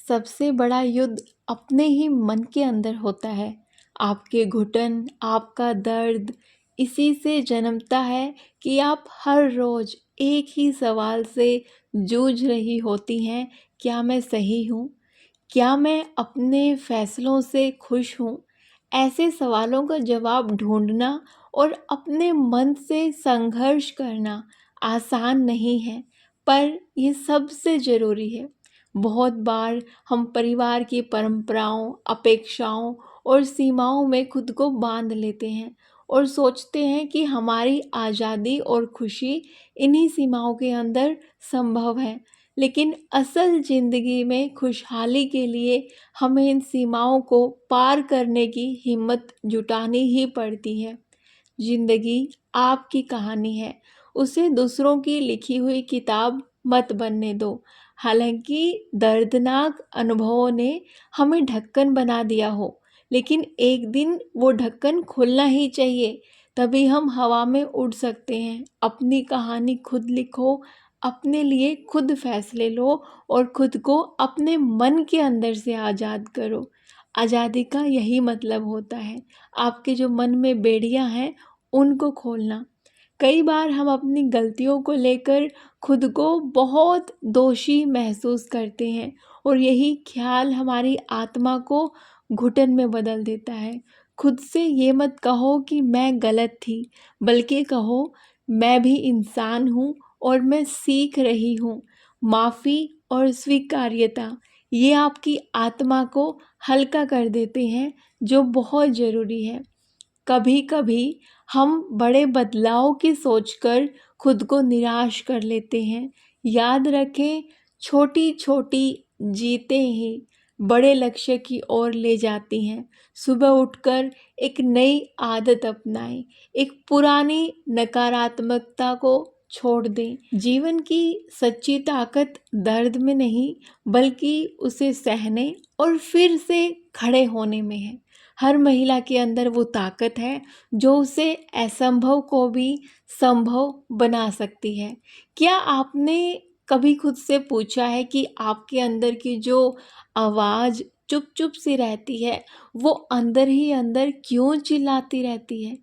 सबसे बड़ा युद्ध अपने ही मन के अंदर होता है। आपके घुटन, आपका दर्द इसी से जन्मता है कि आप हर रोज़ एक ही सवाल से जूझ रही होती हैं, क्या मैं सही हूँ? क्या मैं अपने फैसलों से खुश हूँ? ऐसे सवालों का जवाब ढूँढना और अपने मन से संघर्ष करना आसान नहीं है, पर ये सबसे ज़रूरी है। बहुत बार हम परिवार की परंपराओं, अपेक्षाओं और सीमाओं में खुद को बांध लेते हैं और सोचते हैं कि हमारी आज़ादी और खुशी इन्हीं सीमाओं के अंदर संभव है। लेकिन असल ज़िंदगी में खुशहाली के लिए हमें इन सीमाओं को पार करने की हिम्मत जुटानी ही पड़ती है। ज़िंदगी आपकी कहानी है, उसे दूसरों की लिखी हुई किताब मत बनने दो। हालांकि दर्दनाक अनुभवों ने हमें ढक्कन बना दिया हो, लेकिन एक दिन वो ढक्कन खुलना ही चाहिए, तभी हम हवा में उड़ सकते हैं। अपनी कहानी खुद लिखो, अपने लिए खुद फैसले लो और खुद को अपने मन के अंदर से आज़ाद करो। आज़ादी का यही मतलब होता है, आपके जो मन में बेड़ियां हैं उनको खोलना। कई बार हम अपनी गलतियों को लेकर खुद को बहुत दोषी महसूस करते हैं और यही ख्याल हमारी आत्मा को घुटन में बदल देता है। खुद से ये मत कहो कि मैं गलत थी, बल्कि कहो मैं भी इंसान हूँ और मैं सीख रही हूँ। माफ़ी और स्वीकार्यता ये आपकी आत्मा को हल्का कर देते हैं, जो बहुत ज़रूरी है। कभी कभी हम बड़े बदलाव की सोचकर खुद को निराश कर लेते हैं। याद रखें, छोटी छोटी जीतें ही बड़े लक्ष्य की ओर ले जाती हैं। सुबह उठकर एक नई आदत अपनाएं, एक पुरानी नकारात्मकता को छोड़ दें। जीवन की सच्ची ताकत दर्द में नहीं, बल्कि उसे सहने और फिर से खड़े होने में है। हर महिला के अंदर वो ताकत है जो उसे असंभव को भी संभव बना सकती है। क्या आपने कभी खुद से पूछा है कि आपके अंदर की जो आवाज़ चुप चुप सी रहती है, वो अंदर ही अंदर क्यों चिल्लाती रहती है?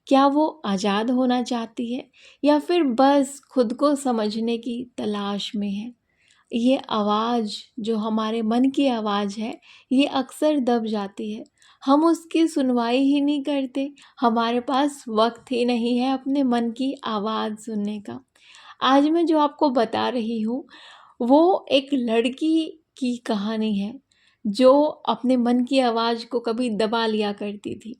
क्या वो आज़ाद होना चाहती है या फिर बस खुद को समझने की तलाश में है? ये आवाज़ जो हमारे मन की आवाज़ है, ये अक्सर दब जाती है। हम उसकी सुनवाई ही नहीं करते, हमारे पास वक्त ही नहीं है अपने मन की आवाज़ सुनने का। आज मैं जो आपको बता रही हूँ, वो एक लड़की की कहानी है, जो अपने मन की आवाज़ को कभी दबा लिया करती थी।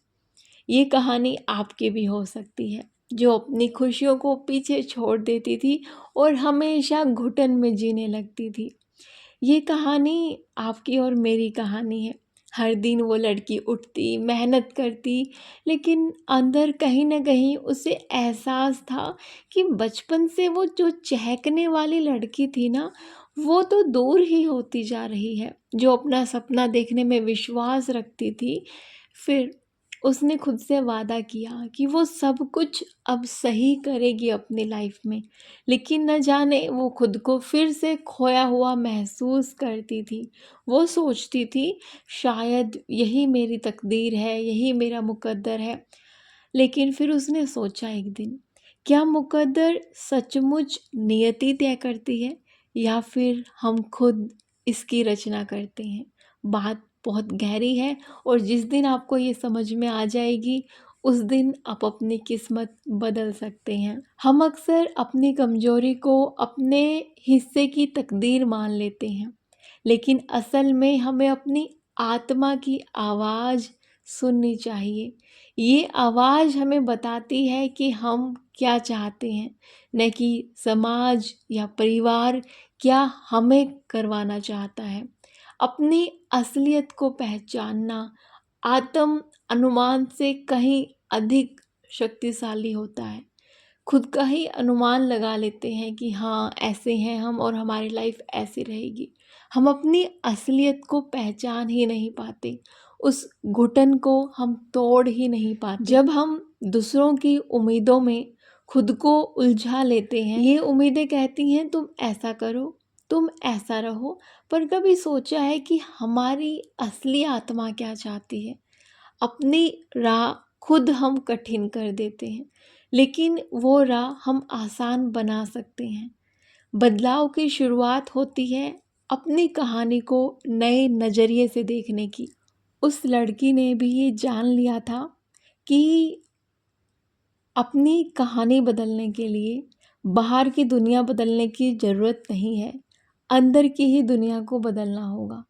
ये कहानी आपकी भी हो सकती है, जो अपनी खुशियों को पीछे छोड़ देती थी और हमेशा घुटन में जीने लगती थी। ये कहानी आपकी और मेरी कहानी है। हर दिन वो लड़की उठती, मेहनत करती, लेकिन अंदर कहीं न कहीं उसे एहसास था कि बचपन से वो जो चहकने वाली लड़की थी ना, वो तो दूर ही होती जा रही है, जो अपना सपना देखने में विश्वास रखती थी। फिर उसने खुद से वादा किया कि वो सब कुछ अब सही करेगी अपनी लाइफ में, लेकिन न जाने वो खुद को फिर से खोया हुआ महसूस करती थी। वो सोचती थी शायद यही मेरी तकदीर है, यही मेरा मुकद्दर है। लेकिन फिर उसने सोचा एक दिन, क्या मुकद्दर सचमुच नियति तय करती है या फिर हम खुद इसकी रचना करते हैं? बात बहुत गहरी है और जिस दिन आपको ये समझ में आ जाएगी, उस दिन आप अपनी किस्मत बदल सकते हैं। हम अक्सर अपनी कमजोरी को अपने हिस्से की तकदीर मान लेते हैं, लेकिन असल में हमें अपनी आत्मा की आवाज़ सुननी चाहिए। ये आवाज़ हमें बताती है कि हम क्या चाहते हैं, न कि समाज या परिवार क्या हमें करवाना चाहता है। अपनी असलियत को पहचानना आत्म अनुमान से कहीं अधिक शक्तिशाली होता है। खुद का ही अनुमान लगा लेते हैं कि हाँ ऐसे हैं हम और हमारी लाइफ ऐसी रहेगी। हम अपनी असलियत को पहचान ही नहीं पाते, उस घुटन को हम तोड़ ही नहीं पाते। जब हम दूसरों की उम्मीदों में खुद को उलझा लेते हैं, ये उम्मीदें कहती हैं तुम ऐसा करो, तुम ऐसा रहो। पर कभी सोचा है कि हमारी असली आत्मा क्या चाहती है? अपनी राह खुद हम कठिन कर देते हैं, लेकिन वो राह हम आसान बना सकते हैं। बदलाव की शुरुआत होती है अपनी कहानी को नए नज़रिए से देखने की। उस लड़की ने भी ये जान लिया था कि अपनी कहानी बदलने के लिए बाहर की दुनिया बदलने की ज़रूरत नहीं है, अंदर की ही दुनिया को बदलना होगा।